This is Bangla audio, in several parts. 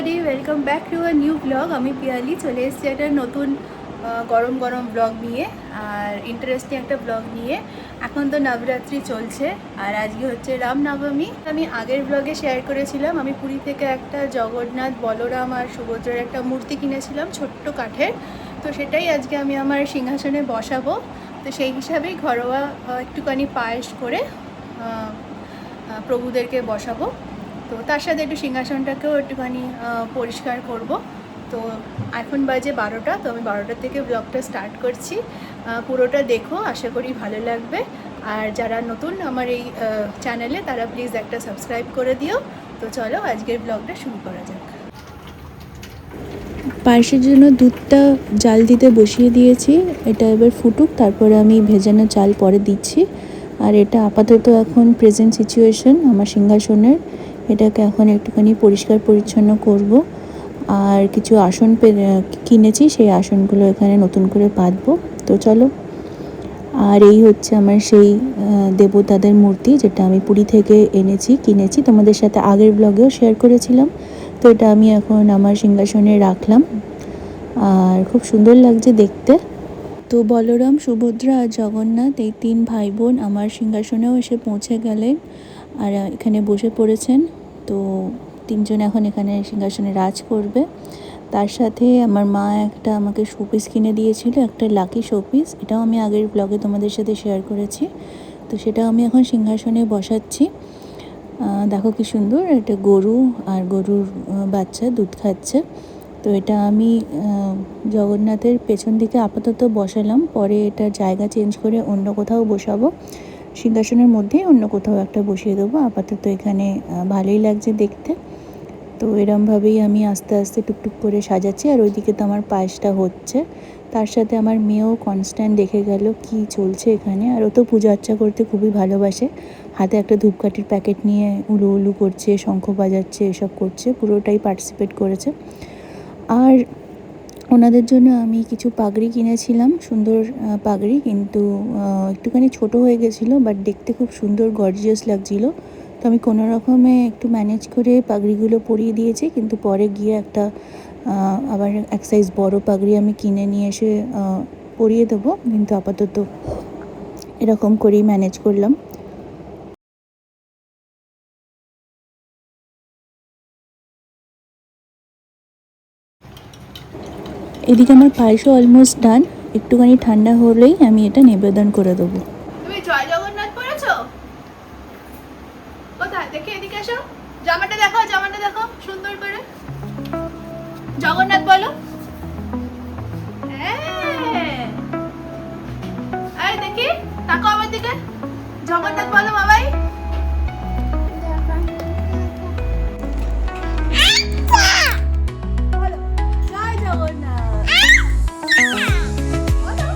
Everybody, welcome back to a new blog. আমি পিয়ালি চলে এসেছি একটা নতুন গরম গরম ব্লগ নিয়ে, আর ইন্টারেস্টিং একটা ব্লগ নিয়ে। এখন তো নবরাত্রি চলছে, আর আজকে হচ্ছে রামনবমী। আমি আগের ব্লগে শেয়ার করেছিলাম আমি পুরী থেকে একটা জগন্নাথ, বলরাম আর সুভদ্রার একটা মূর্তি কিনেছিলাম ছোট্ট কাঠের। তো সেটাই আজকে আমি আমার সিংহাসনে বসাবো। তো সেই হিসাবেই ঘরোয়া একটুখানি পায়েস করে প্রভুদেরকে বসাবো। তো তার সাথে একটু সিংহাসনটাকেও একটুখানি পরিষ্কার করব। তো এখন বাজে 12টা, তো আমি 12টা থেকে ব্লগটা স্টার্ট করছি। পুরোটা দেখো, আশা করি ভালো লাগবে। আর যারা নতুন আমার এই চ্যানেলে, তারা প্লিজ একটা সাবস্ক্রাইব করে দিও। তো চলো আজকের ব্লগটা শুরু করা যাক। পায়েসের জন্য দুধটা জাল দিতে বসিয়ে দিয়েছি, এটা এবার ফুটুক, তারপরে আমি ভেজানো চাল পরে দিচ্ছি। আর এটা আপাতত এখন প্রেজেন্ট সিচুয়েশন আমার সিংহাসনের। এটাকে এখন একটুখানি পরিষ্কার পরিচ্ছন্ন করব। আর কিছু আসন কিনেছি, সেই আসনগুলো এখানে নতুন করে পাতবো। তো চলো। আর এই হচ্ছে আমার সেই দেবতাদের মূর্তি, যেটা আমি পুরী থেকে কিনেছি, তোমাদের সাথে আগের ব্লগেও শেয়ার করেছিলাম। তো এটা আমি এখন আমার সিংহাসনে রাখলাম, আর খুব সুন্দর লাগছে দেখতে। তো বলরাম, সুভদ্রা আর জগন্নাথ, এই 3 ভাই বোন আমার সিংহাসনেও এসে পৌঁছে গেলেন আর এখানে বসে পড়েছেন। তো 3জন এখন এখানে সিংহাসনে রাজ করবে। তার সাথে আমার মা একটা আমাকে শোপিস কিনে দিয়েছিল, একটা লাকি শোপিস। এটাও আমি আগের ব্লগে তোমাদের সাথে শেয়ার করেছি। তো সেটা আমি এখন সিংহাসনে বসাচ্ছি। দেখো কি সুন্দর, এটা গরু, আর গরুর বাচ্চা দুধ খাচ্ছে। তো এটা আমি জগন্নাথের পেছন দিকে আপাতত বসালাম, পরে এটা জায়গা চেঞ্জ করে অন্য কোথাও বসাবো। সিংহাসনের মধ্যেই অন্য কোথাও একটা বসিয়ে দেবো। আপাতত এখানে ভালোই লাগছে দেখতে। তো এরমভাবেই আমি আস্তে আস্তে টুকটুক করে সাজাচ্ছি। আর ওইদিকে তো আমার পায়েসটা হচ্ছে, তার সাথে আমার মেয়েও কনস্ট্যান্ট দেখে গেল কি চলছে এখানে। আর ও তো পূজা অর্চা করতে খুবই ভালোবাসে, হাতে একটা ধূপকাঠির প্যাকেট নিয়ে উলু উলু করছে, শঙ্খ বাজাচ্ছে, এসব করছে, পুরোটাই পার্টিসিপেট করেছে। আর ওনাদের জন্য আমি কিছু পাগড়ি কিনেছিলাম, সুন্দর পাগড়ি, কিন্তু একটুখানি ছোট হয়ে গেছিলো, বাট দেখতে খুব সুন্দর গর্জিয়াস লাগছিলো। তো আমি কোনো রকমে একটু ম্যানেজ করে পাগড়িগুলো পরিয়ে দিয়েছি, কিন্তু পরে গিয়ে একটা আবার এক সাইজ বড় পাগড়ি আমি কিনে নিয়ে এসে পরিয়ে দেবো, কিন্তু আপাতত এরকম করেই ম্যানেজ করলাম। এদিকে আমার পায়েসও অলমোস্ট ডান, একটুখানি ঠান্ডা হলেই আমি এটা নিবেদন করে দেবো। তুমি জয় জগন্নাথ পড়েছো? কোথায় দেখে, এদিকে এসো। জামাটা দেখো, জামাটা দেখো সুন্দর করে। জগন্নাথ বলো। হ্যাঁ, এই দেখি, তাকো আমার দিকে। জগন্নাথ বলো বাবাই। বলো জয় জগন্নাথ। বলো।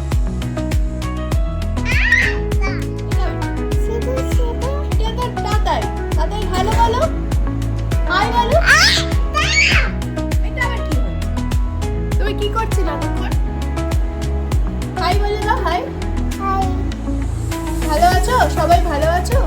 এটা তো তাতাই, তাতাই ভালো বলো। হাই বলো। এটা আবার কি হলো? তুমি কি করছিলে তখন? হাই বলে দাও, হাই। ভালো আছো? সবাই ভালো আছো?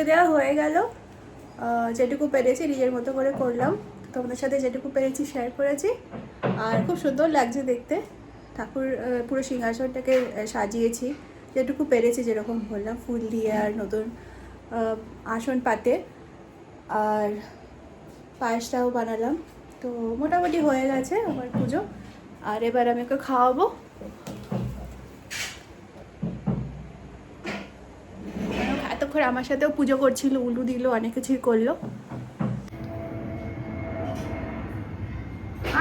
দেওয়া হয়ে গেল, যেটুকু পেরেছি নিজের মতো করে করলাম, তোমাদের সাথে যেটুকু পেরেছি শেয়ার করেছি। আর খুব সুন্দর লাগছে দেখতে, ঠাকুর পুরো সিংহাসনটাকে সাজিয়েছি যেটুকু পেরেছি, যেরকম বললাম ফুল দিয়ে আর নতুন আসন পাতে, আর পায়েসটাও বানালাম। তো মোটামুটি হয়ে গেছে আমার পুজো। আর এবার আমি ওকে খাওয়াবো। এতক্ষণ আমার সাথেও পুজো করছিল, উলু দিল, অনেক কিছুই করলো।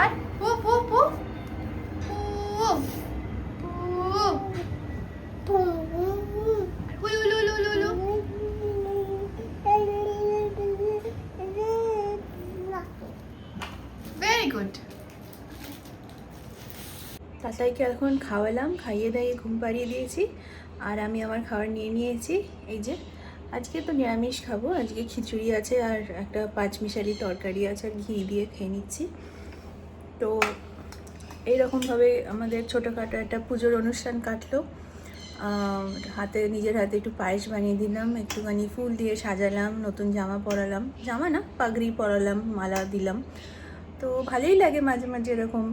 আর পু পু পু পু পু উলু উলু উলু উলু উলু। Very good. তাতাইকে এখন খাওয়ালাম, খাইয়ে দাইয়ে ঘুম পাড়িয়ে দিয়েছি। আর আমি আমার খাবার নিয়ে নিয়েছি। এই যে আজকে তো নিরামিষ খাবো, আজকে খিচুড়ি আছে আর একটা পাঁচমিশালি তরকারি আছে, আর ঘি দিয়ে খেয়ে নিচ্ছি। তো এইরকমভাবে আমাদের ছোটোখাটো একটা পুজোর অনুষ্ঠান কাটলো। নিজের হাতে একটু পায়েস বানিয়ে দিলাম, একটুখানি ফুল দিয়ে সাজালাম, নতুন জামা পরালাম, জামা না পাগড়ি পরালাম, মালা দিলাম। তো ভালোই লাগে মাঝে মাঝে এরকম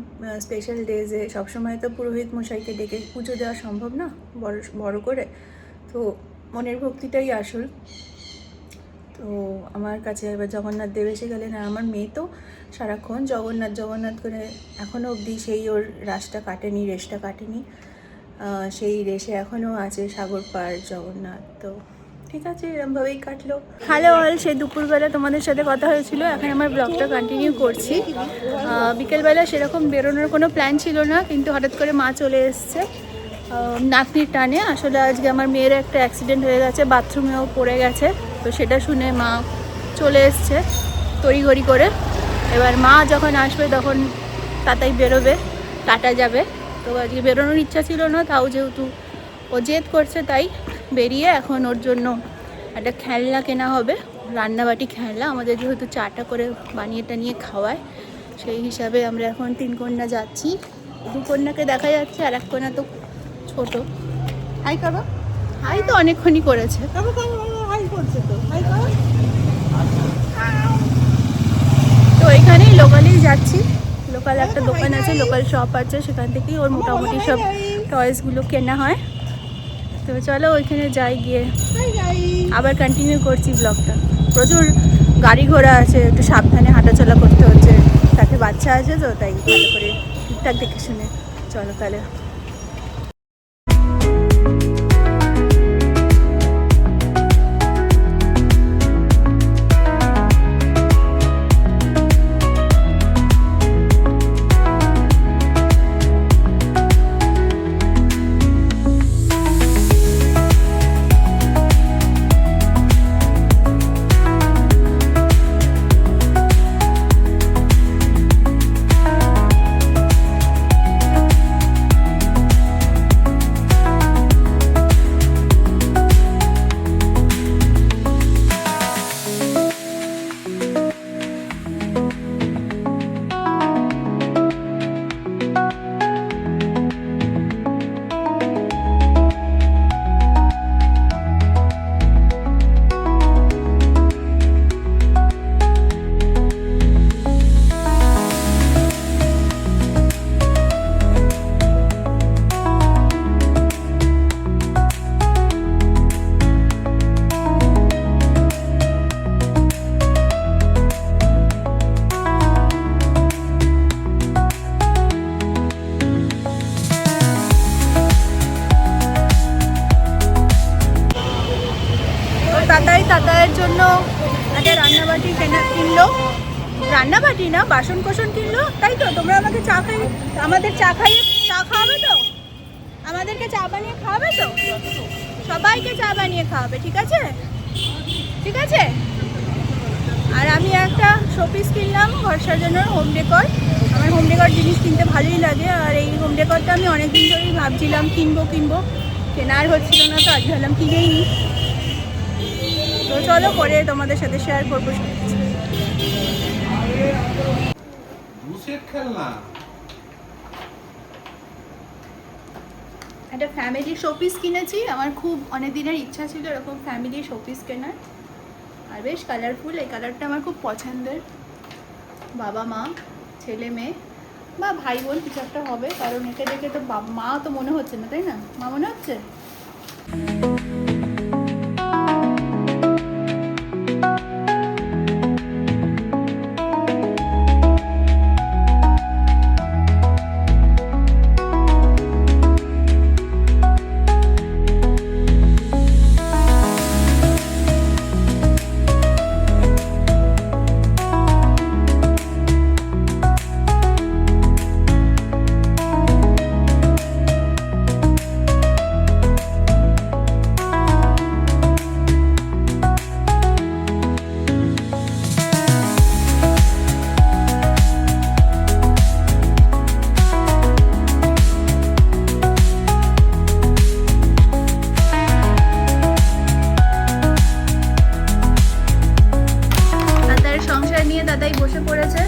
স্পেশাল ডেজে। সবসময় তো পুরোহিত মশাইকে ডেকে পুজো দেওয়া সম্ভব না বড় করে, তো মনের ভক্তিটাই আসল। তো আমার কাছে এবার জগন্নাথ দেব এসে গেলেন, আর আমার মেয়ে তো সারাক্ষণ জগন্নাথ জগন্নাথ করে এখনও অবধি সেই ওর রেশটা কাটেনি। সেই রেশে এখনও আছে সাগর পার জগন্নাথ। তো ঠিক আছে, এরমভাবেই কাটলো। হ্যালো অল, সেই দুপুরবেলা তোমাদের সাথে কথা হয়েছিল, এখন আমার ব্লগটা কন্টিনিউ করছি। বিকেলবেলা সেরকম বেরোনোর কোনো প্ল্যান ছিল না, কিন্তু হঠাৎ করে মা চলে এসছে নাতনির টানে। আসলে আজকে আমার মেয়ের একটা অ্যাক্সিডেন্ট হয়ে গেছে, বাথরুমেও পড়ে গেছে। তো সেটা শুনে মা চলে এসছে তড়িঘড়ি করে। এবার মা যখন আসবে তখন তাতাই বেরোবে, কাটা যাবে। তো আজকে বেরোনোর ইচ্ছা ছিল না, তাও যেহেতু ও জেদ করছে তাই বেরিয়ে এখন ওর জন্য একটা খেলনা কেনা হবে, রান্নাবাটি খেলনা। আমাদের যেহেতু চাটা করে বানিয়ে টানিয়ে খাওয়ায়, সেই হিসাবে আমরা এখন 3 কন্যা যাচ্ছি। 2 কন্যাকে দেখা যাচ্ছে, আর 1 কন্যা তো ছোট। হাই করো। হাই তো অনেকক্ষণই করেছে। হাই করছে তো, হাই করো। তো এখানেই লোকালেই যাচ্ছি, লোকাল একটা দোকান আছে, লোকাল শপ আছে, সেখান থেকেই ওর মোটামুটি সব টয়েসগুলো কেনা হয়। তো চলো ওইখানে যাই, গিয়ে আবার কন্টিনিউ করছি ব্লগটা। প্রচুর গাড়ি ঘোড়া আছে, একটু সাবধানে হাঁটাচলা করতে হচ্ছে, তাতে বাচ্চা আছে তো তাই ভালো করে ঠিকঠাক দেখে শুনে চলো তাহলে। তাতায়ের জন্য একটা রান্নাবাটি কিনলো, রান্নাবাটি না বাসন কোসন কিনলো, তাই তো? তোমরা আমাকে আমাদের চা খাওয়াবে তো? আমাদেরকে চা বানিয়ে খাওয়াবে তো? সবাইকে চা বানিয়ে খাওয়াবে, ঠিক আছে? ঠিক আছে। আর আমি একটা শোপিস কিনলাম ঘর সাজানোর, হোম ডেকর। আমার হোম ডেকর জিনিস কিনতে ভালোই লাগে, আর এই হোম ডেকরটা আমি অনেকদিন ধরেই ভাবছিলাম কিনবো, কেনার হচ্ছিল না, তো আজ ভাবলাম কিনেই নি। তো চলো পরে তোমাদের সাথে শেয়ার করবো। একটা ফ্যামিলি শোপিস কিনেছি, আমার খুব অনেক দিনের ইচ্ছা ছিল এরকম ফ্যামিলি শোপিস কেনার। আর বেশ কালারফুল, এই কালারটা আমার খুব পছন্দের। বাবা মা, ছেলে মেয়ে বা ভাই বোন কিছু একটা হবে, কারণ একে দেখে তো মা তো মনে হচ্ছে না, তাই না? মা মনে হচ্ছে। দাদাই বসে পড়েছে,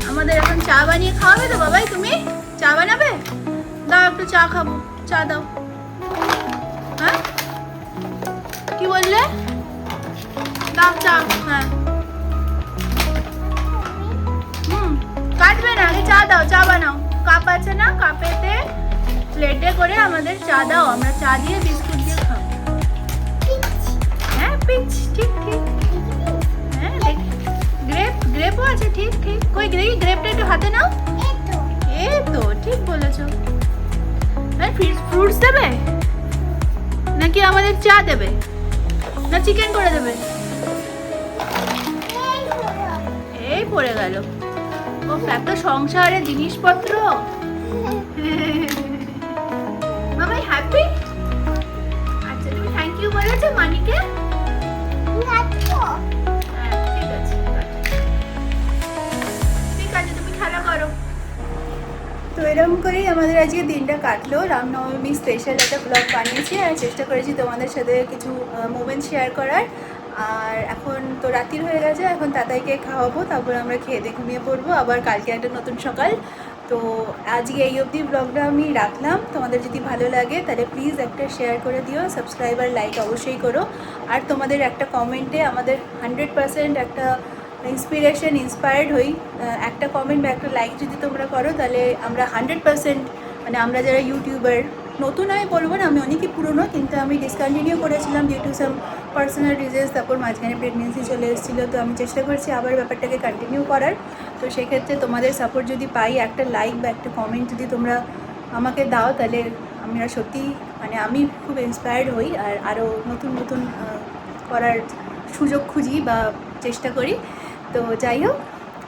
আমাদের এখন চা বানিয়ে খাওয়াবে তো বাবাই? তুমি চা বানাবে? দাও একটু চা খাবো, চা দাও। হ্যাঁ কি বললে? দাও চা। হ্যাঁ কাটবে না, আগে চা দাও, চা বানাও। কাপ আছে না, কাপেতে প্লেটে করে আমাদের চা দাও, আমরা চা দিয়ে বিস্কুট দিয়ে খাবো। হ্যাঁ পিচ, ঠিক ঠিক। হ্যাঁ দেখি গ্রেপও আছে, ঠিক ঠিক। কই গ্রেপটা একটু হাতে নাও। এই তো ঠিক বলেছো। ফ্রুটস দেবে নাকি আমাদের চা দেবে, না চিকেন করে দেবে? এই পড়ে গেল। ও এত সংসারে জিনিসপত্র। মামাই হ্যাপি? আচ্ছা তুমি থ্যাংক ইউ বলেছো মানিকে? তো এরকম করেই আমাদের আজকে দিনটা কাটলো। রামনবমী স্পেশাল একটা ব্লগ বানিয়েছি আর চেষ্টা করেছি তোমাদের সাথে কিছু মোমেন্ট শেয়ার করার। আর এখন তো রাত্রির হয়ে গেছে, এখন তাতাইকে খাওয়াবো, তারপর আমরা খেয়ে দিয়ে ঘুমিয়ে পড়বো। আবার কালকে একটা নতুন সকাল। তো আজকে এই অবধি ব্লগটা আমি রাখলাম। তোমাদের যদি ভালো লাগে তাহলে প্লিজ একটা শেয়ার করে দিও, সাবস্ক্রাইব আর লাইক অবশ্যই করো। আর তোমাদের একটা কমেন্টে আমাদের 100% একটা ইন্সপায়ার্ড হই। একটা কমেন্ট বা একটা লাইক যদি তোমরা করো তাহলে আমরা 100%, মানে আমরা যারা ইউটিউবার, নতুন আমি বলবো না, আমি অনেকই পুরনো, কিন্তু আমি ডিসকন্টিনিউ করেছিলাম due to some personal reasons. তারপর মাঝখানে প্রেগনেন্সি চলে এসেছিলো, তো আমি চেষ্টা করছি আবার ব্যাপারটাকে কন্টিনিউ করার। তো সেক্ষেত্রে তোমাদের সাপোর্ট যদি পাই, একটা লাইক বা একটা কমেন্ট যদি তোমরা আমাকে দাও, তাহলে আমরা সত্যি, মানে আমি খুব ইন্সপায়ার্ড হই আর আরও নতুন নতুন করার সুযোগ খুঁজি বা চেষ্টা করি। তো যাই হোক,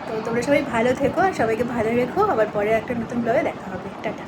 তো তোমরা সবাই ভালো থেকো আর সবাইকে ভালো রেখো। আবার পরে একটা নতুন ব্লগে দেখা হবে। টাটা।